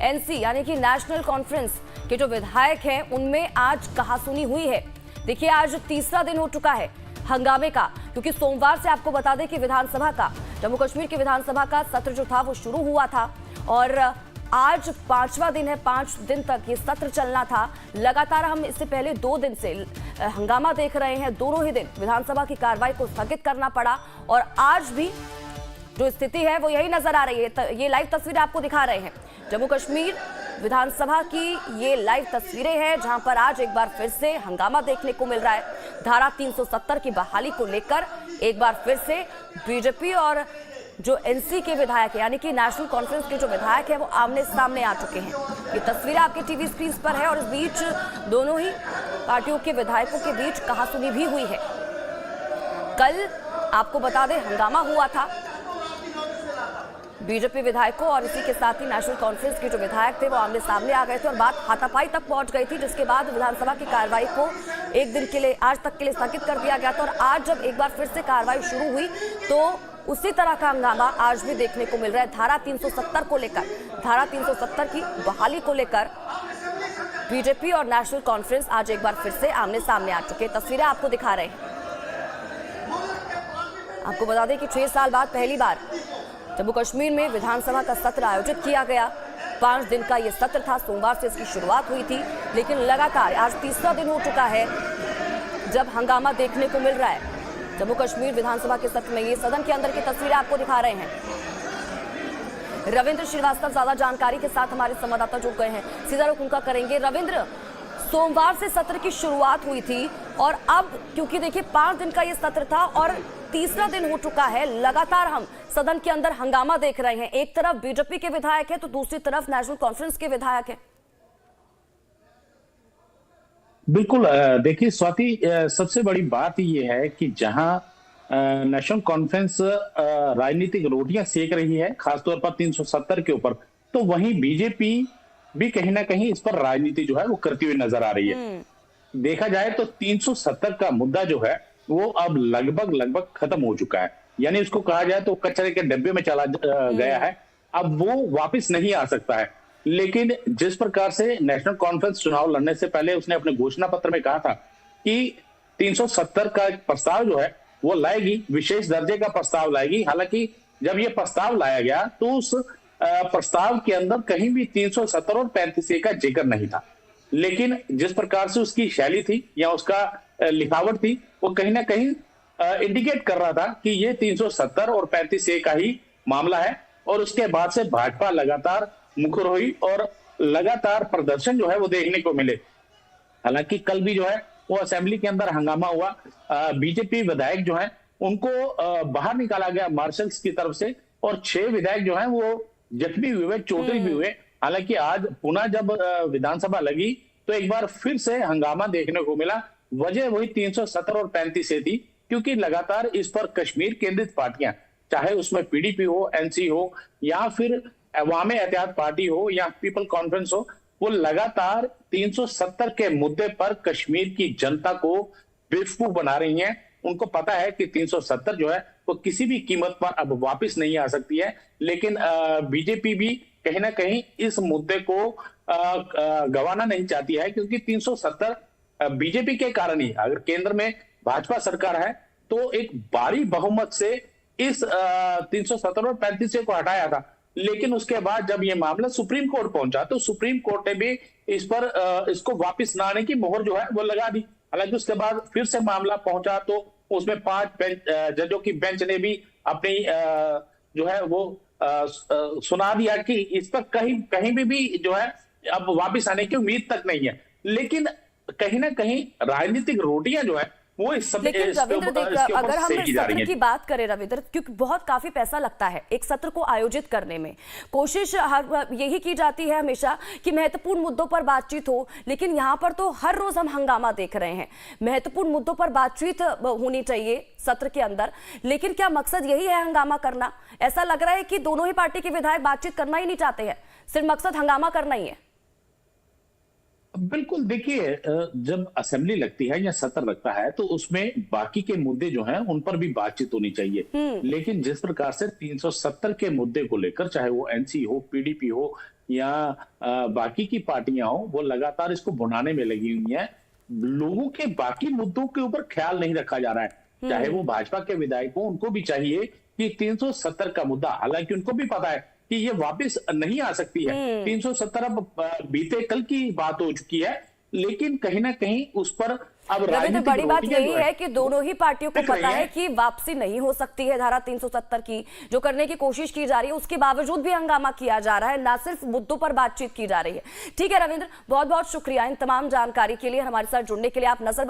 NC यानी कि national conference के जो विधायक हैं उनमें आज कहासुनी हुई है। देखिए, आज तीसरा दिन हो चुका है हंगामे का, क्योंकि सोमवार से आपको बता दें कि विधानसभा का, जम्मू कश्मीर की विधानसभा का सत्र जो था वो शुरू हुआ था और आज 5वां दिन है। 5 दिन तक ये सत्र चलना था। लगातार हम इससे पहले 2 दिन से हंगामा देख रहे हैं। दोनों ही दिन विधानसभा की कार्रवाई को स्थगित करना पड़ा और आज भी जो स्थिति है वो यही नजर आ रही है। ये लाइव तस्वीरें आपको दिखा रहे हैं जम्मू कश्मीर विधानसभा की। ये लाइव तस्वीरें हैं जहां पर आज एक बार फिर से हंगामा देखने को मिल रहा है। धारा 370 की बहाली को लेकर एक बार फिर से बीजेपी और जो एनसी के विधायक यानी कि नेशनल कॉन्फ्रेंस के जो विधायक है वो आमने सामने आ चुके हैं। ये तस्वीरें आपके टीवी स्क्रीन पर है और इस बीच दोनों ही पार्टियों के विधायकों के बीच कहासुनी भी हुई है। कल आपको बता दें हंगामा हुआ था बीजेपी विधायकों और इसी के साथ ही नेशनल कॉन्फ्रेंस के जो विधायक थे वो आमने सामने आ गए थे और बात हाथापाई तक पहुंच गई थी, जिसके बाद विधानसभा की कार्रवाई को एक दिन के लिए, आज तक के लिए स्थगित कर दिया गया था। और आज जब एक बार फिर से कार्रवाई शुरू हुई तो उसी तरह का हंगामा आज भी देखने को मिल रहा है। धारा 370 को लेकर, धारा 370 की बहाली को लेकर बीजेपी और नेशनल कॉन्फ्रेंस आज एक बार फिर से आमने सामने आ चुके। तस्वीरें आपको दिखा रहे हैं। आपको बता दें कि 6 साल बाद पहली बार जम्मू कश्मीर में विधानसभा का सत्र आयोजित किया गया। 5 दिन का यह सत्र था। सोमवार से इसकी शुरुआत हुई थी, लेकिन लगातार आज तीसरा दिन हो चुका है जब हंगामा देखने को मिल रहा है जम्मू कश्मीर विधानसभा के सत्र में। ये सदन के अंदर की तस्वीरें आपको दिखा रहे हैं। रविंद्र श्रीवास्तव ज्यादा जानकारी के साथ हमारे संवाददाता जुड़ गए हैं, सीधा रुख उनका करेंगे। रविंद्र, सोमवार से सत्र की शुरुआत हुई थी और अब क्योंकि देखिए 5 दिन का ये सत्र था और तीसरा दिन हो चुका है, लगातार हम सदन के अंदर हंगामा देख रहे हैं। एक तरफ बीजेपी के विधायक है तो दूसरी तरफ नेशनल कॉन्फ्रेंस के विधायक है। बिल्कुल, देखिए स्वाति, सबसे बड़ी बात ये है कि जहां नेशनल कॉन्फ्रेंस राजनीतिक रोटियां सेक रही है, खासतौर पर 370 के ऊपर, तो वहीं बीजेपी भी कहीं ना कहीं इस पर राजनीति जो है वो करती हुई नजर आ रही है। देखा जाए तो 370 का मुद्दा जो है वो अब लगभग खत्म हो चुका है, यानी उसको कहा जाए तो कचरे के डब्बे में चला गया है। अब वो वापस नहीं आ सकता है। लेकिन जिस प्रकार से नेशनल कॉन्फ्रेंस चुनाव लड़ने से पहले उसने अपने घोषणा पत्र में कहा था कि 370 का एक प्रस्ताव जो है वो लाएगी, विशेष दर्जे का प्रस्ताव लाएगी। हालांकि जब ये प्रस्ताव लाया गया तो उस प्रस्ताव के अंदर कहीं भी 370 और 35A का जिक्र नहीं था। लेकिन जिस प्रकार से उसकी शैली थी या उसका लिखावट थी, वो कहीं ना कहीं इंडिकेट कर रहा था कि ये 370 और 35A का ही मामला है। और उसके बाद से भाजपा लगातार मुखर हुई और लगातार प्रदर्शन जो है वो देखने को मिले। हालांकि कल भी जो है वो असेंबली के अंदर हंगामा हुआ। बीजेपी विधायक जो है उनको बाहर निकाला गया मार्शल्स की तरफ से और 6 विधायक जो है वो जख्मी हुए, चोटिल भी हुए। हालांकि आज पुनः जब विधानसभा लगी तो एक बार फिर से हंगामा देखने को मिला। वजह वही 370 और 35A थी, क्योंकि लगातार इस पर कश्मीर केंद्रित पार्टियां, चाहे उसमें पीडीपी हो, एनसी हो या फिर अवाम एहतियात पार्टी हो या पीपल कॉन्फ्रेंस हो, वो लगातार 370 के मुद्दे पर कश्मीर की जनता को बेवकूफ बना रही हैं। उनको पता है कि 370 जो है वो किसी भी कीमत पर अब वापस नहीं आ सकती है। लेकिन बीजेपी भी कहीं ना कहीं इस मुद्दे को गंवाना नहीं चाहती है, क्योंकि 370 बीजेपी के कारण ही, अगर केंद्र में भाजपा सरकार है तो एक भारी बहुमत से इस 370 और 35A को हटाया था। लेकिन उसके बाद जब ये मामला सुप्रीम कोर्ट पहुंचा तो सुप्रीम कोर्ट ने भी इस पर इसको वापस न आने की मोहर जो है वो लगा दी। हालांकि उसके बाद फिर से मामला पहुंचा तो उसमें 5 जजों की बेंच ने भी अपनी जो है वो सुना दिया कि इस पर कहीं भी जो है अब वापस आने की उम्मीद तक नहीं है। लेकिन कहीं ना कहीं राजनीतिक रोटियां जो है वो इस सब लेकिन रविंद्र, अगर हम सत्र की बात करें रविंद्र, क्योंकि बहुत काफी पैसा लगता है एक सत्र को आयोजित करने में। कोशिश यही की जाती है हमेशा कि महत्वपूर्ण मुद्दों पर बातचीत हो, लेकिन यहाँ पर तो हर रोज हम हंगामा देख रहे हैं। महत्वपूर्ण मुद्दों पर बातचीत होनी चाहिए सत्र के अंदर, लेकिन क्या मकसद यही है हंगामा करना? ऐसा लग रहा है कि दोनों ही पार्टी के विधायक बातचीत करना ही नहीं चाहते हैं, सिर्फ मकसद हंगामा करना ही है। बिल्कुल, देखिए जब असेंबली लगती है या सत्र लगता है तो उसमें बाकी के मुद्दे जो हैं उन पर भी बातचीत होनी चाहिए। लेकिन जिस प्रकार से 370 के मुद्दे को लेकर, चाहे वो एनसी हो, पीडीपी हो या बाकी की पार्टियां हो, वो लगातार इसको भुनाने में लगी हुई हैं। लोगों के बाकी मुद्दों के ऊपर ख्याल नहीं रखा जा रहा है। चाहे वो भाजपा के विधायक हो, उनको भी चाहिए कि 370 का मुद्दा, हालांकि उनको भी पता है कि ये वापस नहीं आ सकती है। 370 अब बीते कल की बात हो चुकी है, लेकिन कहीं ना कहीं उस पर अब रवि, तो राजनीतिक बड़ी बात रोटियां यही जो है कि दोनों ही पार्टियों को दिख रही पता है हैं। कि वापसी नहीं हो सकती है धारा 370 की, जो करने की कोशिश की जा रही है, उसके बावजूद भी हंगामा किया जा रहा है, ना सिर्फ मुद्दों पर बातचीत की जा रही है। ठीक है रविंद्र, बहुत बहुत शुक्रिया इन तमाम जानकारी के लिए, हमारे साथ जुड़ने के लिए। आप नजर